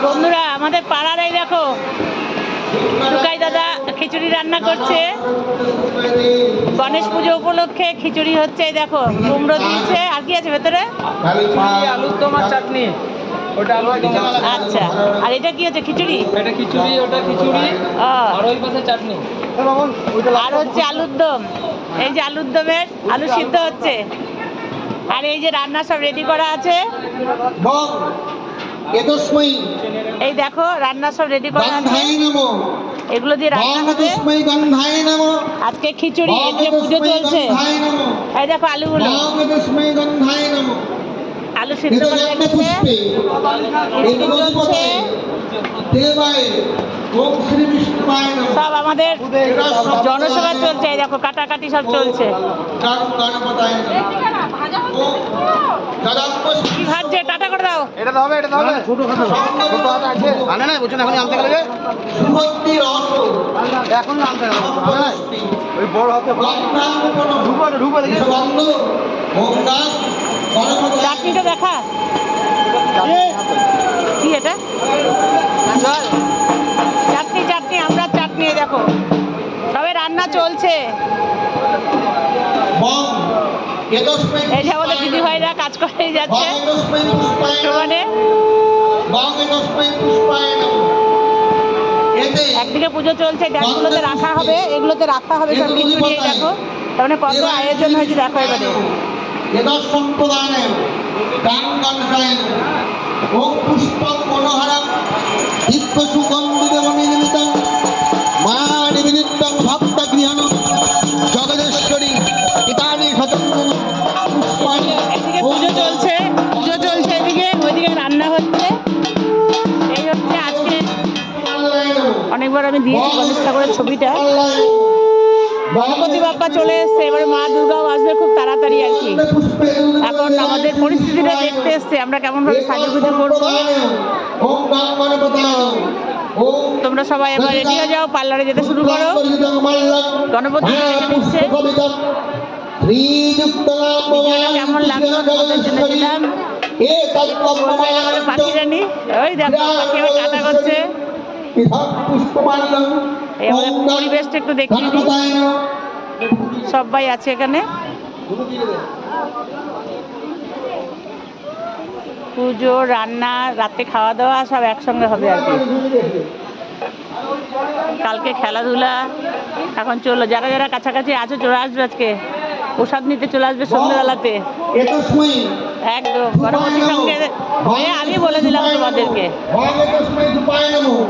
বন্ধুরা আমাদের পাড়ার এই দেখো টুকাই দাদা খিচুড়ি রান্না করছে। গণেশ পুজো উপলক্ষে খিচুড়ি হচ্ছে। এই দেখো কুমড়ো দিয়েছে, আর কি আছে ভেতরে? আলুর দম আর চাটনি। ওটা আলুর দম। আচ্ছা, আর এটা কি হচ্ছে? খিচুড়ি। এটা খিচুড়ি, ওটা খিচুড়ি আর ওই পাশে চাটনি। আর হচ্ছে আলুর দম। এই যে আলুর দমের আলু সিদ্ধ হচ্ছে। আর এই যে রান্না সব রেডি করা আছে। এই দেখো রান্না সব রেডি করা আছে, এগুলো দিয়ে রান্না হবে আজকে খিচুড়ি। এদিকে পুজো চলছে। এই দেখো আলুগুলো, আলু সিদ্ধ করে রেখেছে, খিচুড়ি চলছে। সব আমাদের জনসভা চলছে। এই দেখো কাটাকাটি সব চলছে। কি ভাজছে? টাটা করে দাও। এটা তো হবে, এটা তো হবে। ছোট খাটো ছোট হাতে আছে। আনে না বুঝছেন, এখন আনতে গেলে এখন আনতে গেলে আনে না। ওই বড় হাতে ঢুকো দেখি। চাটনিটা দেখা কি এটা? চাটনি চাটনি, আমরা চাটনি। এই দেখো সবে রান্না চলছে। এই যে আমাদের দিদি ভাইরা কাজ করেই যাচ্ছে সমানে। একদিকে পুজো চলছে, গ্যাসগুলোতে রাখা হবে, এগুলোতে রাখা হবে সব খিচুড়ি। এই দেখো তার মানে কত আয়োজন হয়েছে দেখো এবারে। একদিকে পুজো চলছে, এদিকে ওইদিকে রান্না হচ্ছে। এই হচ্ছে আজকে অনেকবার আমি দিয়েছি গণেশ ঠাকুরের ছবিটা। গণপতি বাপ্পা চলে এসছে, এবারে মা দুর্গাও আসবে খুব তাড়াতাড়ি আর কি। এখন আমাদের পরিস্থিতিটা দেখতে এসছে আমরা কেমন ভাবে সাজুগুজু করবো। তোমরা সবাই এবার রেডি হয়ে যাও, পার্লারে যেতে শুরু করো। গণপতি নিচ্ছে। কেমন লাগলো তোমাদের জন্য দিলাম। পাখি রানী, ওই দেখো পাখি আবার কাটা করছে। এই আমাদের পরিবেশটা একটু দেখিয়ে দিই, সবাই আছে এখানে। পুজো, রান্না, রাতে খাওয়া দাওয়া সব একসঙ্গে হবে আর কি। কালকে খেলাধুলা এখন চলো। যারা যারা কাছাকাছি আছো চলে আসবে, আজকে প্রসাদ নিতে চলে আসবে সন্ধ্যাবেলাতে একদম। গণপতির সঙ্গে আমি বলে দিলাম তোমাদেরকে।